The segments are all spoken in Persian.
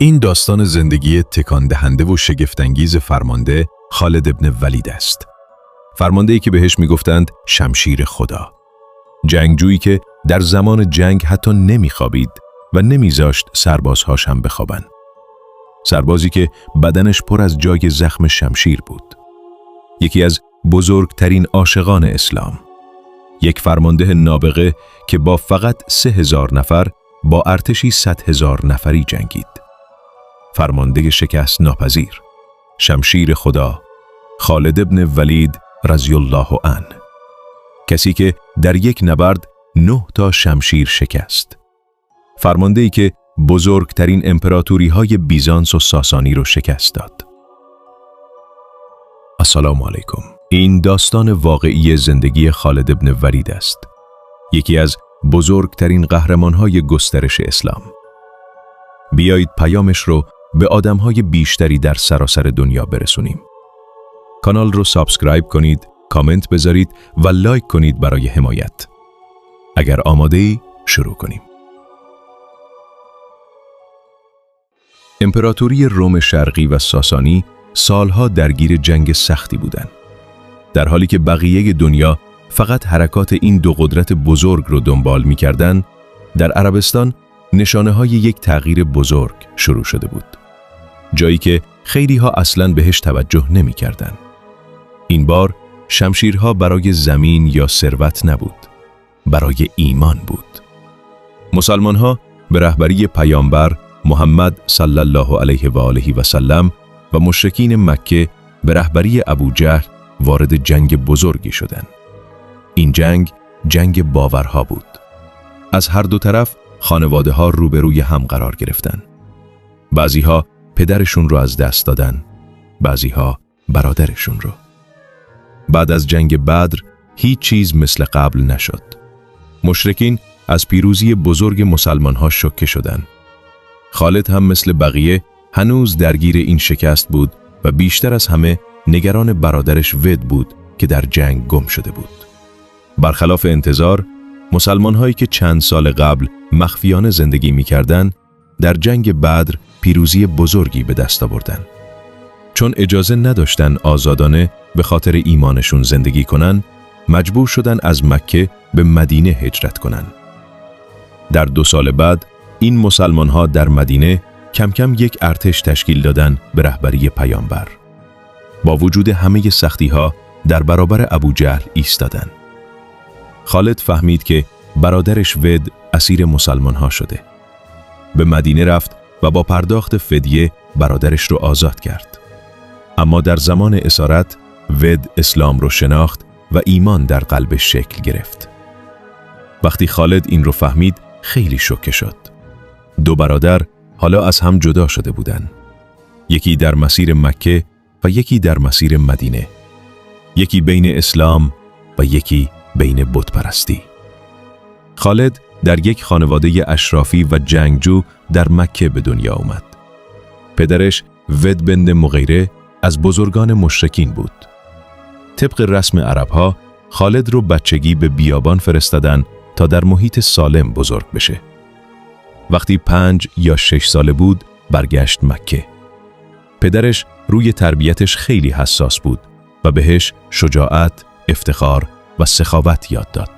این داستان زندگی تکان دهنده و شگفت‌انگیز فرمانده خالد ابن ولید است. فرمانده‌ای که بهش میگفتند شمشیر خدا. جنگجویی که در زمان جنگ حتی نمیخوابید و نمیذاشت سربازهاش هم بخوابن. سربازی که بدنش پر از جای زخم شمشیر بود. یکی از بزرگترین عاشقان اسلام. یک فرمانده نابغه که با فقط 3000 نفر با ارتشی 100,000 نفری جنگید. فرمانده شکست ناپذیر، شمشیر خدا، خالد ابن ولید رضی الله عنه. کسی که در یک نبرد 9 تا شمشیر شکست. فرمانده‌ای که بزرگترین امپراتوری‌های بیزانس و ساسانی رو شکست داد. السلام علیکم. این داستان واقعی زندگی خالد ابن ولید است. یکی از بزرگترین قهرمان‌های گسترش اسلام. بیایید پیامش رو به آدم‌های بیشتری در سراسر دنیا برسونیم. کانال رو سابسکرایب کنید، کامنت بذارید و لایک کنید برای حمایت. اگر آماده‌ای شروع کنیم. امپراتوری روم شرقی و ساسانی سالها درگیر جنگ سختی بودند. در حالی که بقیه دنیا فقط حرکات این دو قدرت بزرگ رو دنبال می‌کردند، در عربستان نشانه‌های یک تغییر بزرگ شروع شده بود. جایی که خیلی‌ها اصلاً بهش توجه نمی‌کردند. این بار شمشیرها برای زمین یا ثروت نبود، برای ایمان بود. مسلمان‌ها به رهبری پیامبر محمد صلی الله علیه و آله و سلم و مشرکین مکه به رهبری ابوجهل وارد جنگ بزرگی شدند. این جنگ باورها بود. از هر دو طرف خانواده‌ها روبروی هم قرار گرفتند. بعضی‌ها پدرشون رو از دست دادن، بعضی‌ها برادرشون رو. بعد از جنگ بدر هیچ چیز مثل قبل نشد. مشرکین از پیروزی بزرگ مسلمان‌ها شوکه شدند. خالد هم مثل بقیه هنوز درگیر این شکست بود و بیشتر از همه نگران برادرش ود بود که در جنگ گم شده بود. برخلاف انتظار، مسلمان‌هایی که چند سال قبل مخفیانه زندگی می‌کردند، در جنگ بدر پیروزی بزرگی به دست آوردند. چون اجازه نداشتن آزادانه به خاطر ایمانشون زندگی کنن، مجبور شدن از مکه به مدینه هجرت کنن. در 2 سال بعد، این مسلمان‌ها در مدینه کم کم یک ارتش تشکیل دادن به رهبری پیامبر. با وجود همه سختی‌ها در برابر ابوجهل ایستادن. خالد فهمید که برادرش ود اسیر مسلمان‌ها شده. به مدینه رفت و با پرداخت فدیه برادرش رو آزاد کرد. اما در زمان اسارت ود اسلام رو شناخت و ایمان در قلبش شکل گرفت. وقتی خالد این رو فهمید خیلی شوکه شد. 2 برادر حالا از هم جدا شده بودند. یکی در مسیر مکه و یکی در مسیر مدینه. یکی بین اسلام و یکی بین بت پرستی. خالد در یک خانواده اشرافی و جنگجو در مکه به دنیا آمد. پدرش ود بن مغیره از بزرگان مشرکین بود. طبق رسم عربها خالد رو بچگی به بیابان فرستادن تا در محیط سالم بزرگ بشه. وقتی 5 یا 6 ساله بود برگشت مکه. پدرش روی تربیتش خیلی حساس بود و بهش شجاعت، افتخار و سخاوت یاد داد.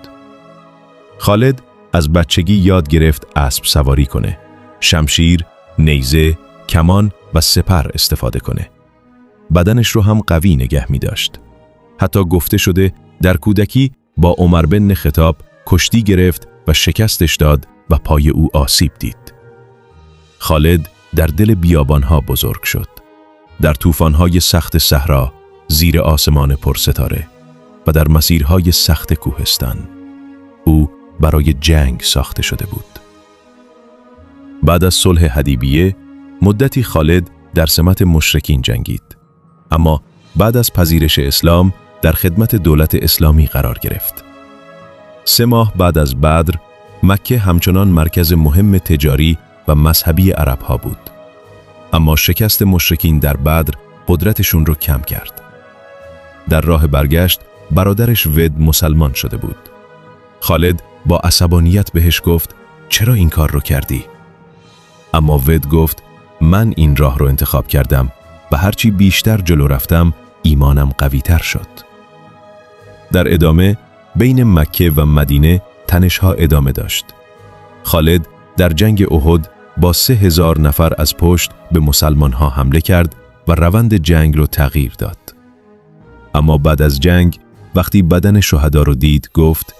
خالد از بچگی یاد گرفت اسب سواری کنه، شمشیر، نیزه، کمان و سپر استفاده کنه. بدنش رو هم قوی نگه می داشت. حتی گفته شده در کودکی با عمر بن خطاب کشتی گرفت و شکستش داد و پای او آسیب دید. خالد در دل بیابانها بزرگ شد. در طوفان‌های سخت صحرا، زیر آسمان پرستاره و در مسیرهای سخت کوهستان. او برای جنگ ساخته شده بود. بعد از صلح حدیبیه، مدتی خالد در سمت مشرکین جنگید. اما بعد از پذیرش اسلام در خدمت دولت اسلامی قرار گرفت. 3 ماه بعد از بدر، مکه همچنان مرکز مهم تجاری و مذهبی عربها بود. اما شکست مشرکین در بدر قدرتشون رو کم کرد. در راه برگشت برادرش ود مسلمان شده بود. خالد با عصبانیت بهش گفت چرا این کار رو کردی؟ اما ود گفت من این راه رو انتخاب کردم و هرچی بیشتر جلو رفتم ایمانم قوی‌تر شد. در ادامه بین مکه و مدینه تنش‌ها ادامه داشت. خالد در جنگ احد با 3000 نفر از پشت به مسلمان‌ها حمله کرد و روند جنگ رو تغییر داد. اما بعد از جنگ وقتی بدن شهدا رو دید گفت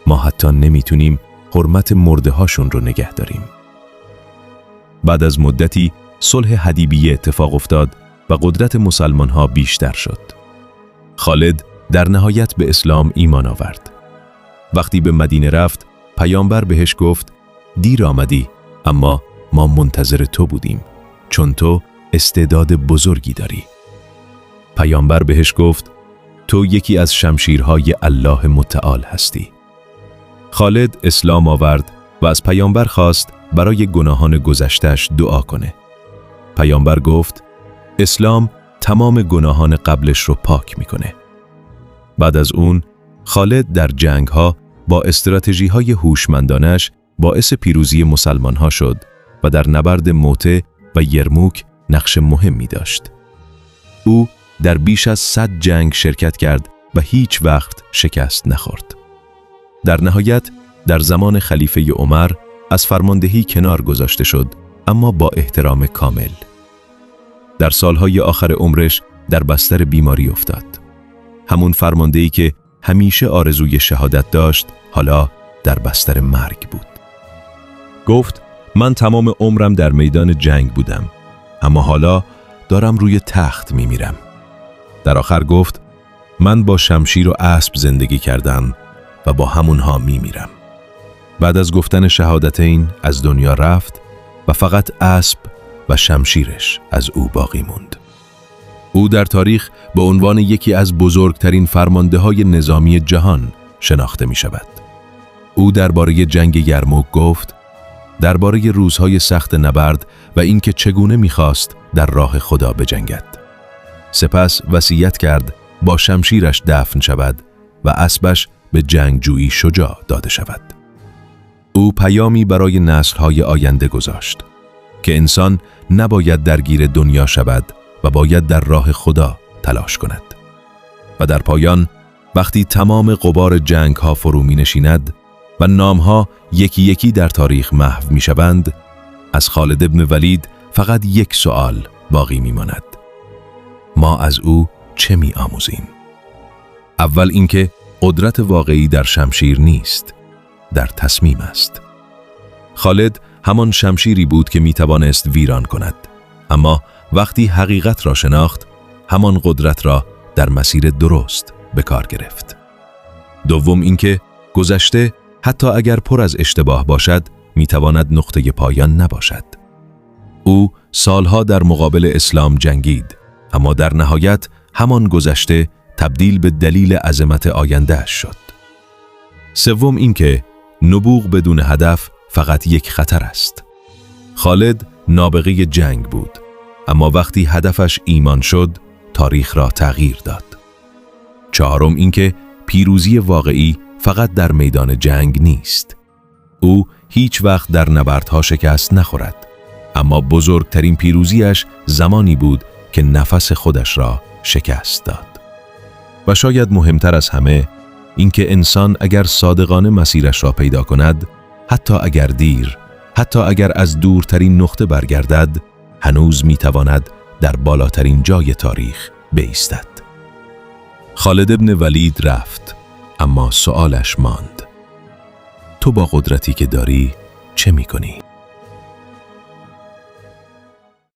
ما حتی نمیتونیم حرمت مرده هاشون رو نگه داریم. بعد از مدتی صلح حدیبیه اتفاق افتاد و قدرت مسلمان‌ها بیشتر شد. خالد در نهایت به اسلام ایمان آورد. وقتی به مدینه رفت پیامبر بهش گفت دیر آمدی، اما ما منتظر تو بودیم چون تو استعداد بزرگی داری. پیامبر بهش گفت تو یکی از شمشیرهای الله متعال هستی. خالد اسلام آورد و از پیامبر خواست برای گناهان گذشته‌اش دعا کنه. پیامبر گفت اسلام تمام گناهان قبلش رو پاک میکنه. بعد از اون خالد در جنگ‌ها با استراتژی‌های هوشمندانش باعث پیروزی مسلمان‌ها شد و در نبرد موته و یرموک نقش مهمی داشت. او در بیش از 100 جنگ شرکت کرد و هیچ وقت شکست نخورد. در نهایت در زمان خلیفه عمر از فرماندهی کنار گذاشته شد، اما با احترام کامل. در سالهای آخر عمرش در بستر بیماری افتاد. همون فرماندهی که همیشه آرزوی شهادت داشت حالا در بستر مرگ بود. گفت من تمام عمرم در میدان جنگ بودم، اما حالا دارم روی تخت میمیرم. در آخر گفت من با شمشیر و اسب زندگی کردم و با همونها میمیرم. بعد از گفتن شهادتین از دنیا رفت و فقط اسب و شمشیرش از او باقی موند. او در تاریخ به عنوان یکی از بزرگترین فرمانده‌های نظامی جهان شناخته می شود. او درباره جنگ یرموک گفت درباره روزهای سخت نبرد و اینکه چگونه می‌خواست در راه خدا بجنگد. سپس وصیت کرد با شمشیرش دفن شود و اسبش به جنگجویی شجاع داده شود. او پیامی برای نسل‌های آینده گذاشت که انسان نباید درگیر دنیا شود و باید در راه خدا تلاش کند. و در پایان وقتی تمام غبار جنگ‌ها فرو می‌نشیند و نام‌ها یکی یکی در تاریخ محو می‌شوند، از خالد ابن ولید فقط یک سوال باقی می‌ماند. ما از او چه می‌آموزیم؟ اول اینکه قدرت واقعی در شمشیر نیست، در تصمیم است. خالد همان شمشیری بود که می‌توانست ویران کند، اما وقتی حقیقت را شناخت، همان قدرت را در مسیر درست به کار گرفت. دوم اینکه گذشته حتی اگر پر از اشتباه باشد، میتواند نقطه پایان نباشد. او سالها در مقابل اسلام جنگید، اما در نهایت همان گذشته تبدیل به دلیل عظمت آینده‌اش شد. سوم اینکه نبوغ بدون هدف فقط یک خطر است. خالد نابغه جنگ بود، اما وقتی هدفش ایمان شد، تاریخ را تغییر داد. چهارم اینکه پیروزی واقعی فقط در میدان جنگ نیست. او هیچ وقت در نبردها شکست نخورد، اما بزرگترین پیروزیش زمانی بود که نفس خودش را شکست داد. و شاید مهمتر از همه اینکه انسان اگر صادقانه مسیرش را پیدا کند، حتی اگر دیر، حتی اگر از دورترین نقطه برگردد، هنوز میتواند در بالاترین جای تاریخ بایستد. خالد ابن ولید رفت، اما سؤالش ماند. تو با قدرتی که داری چه میکنی؟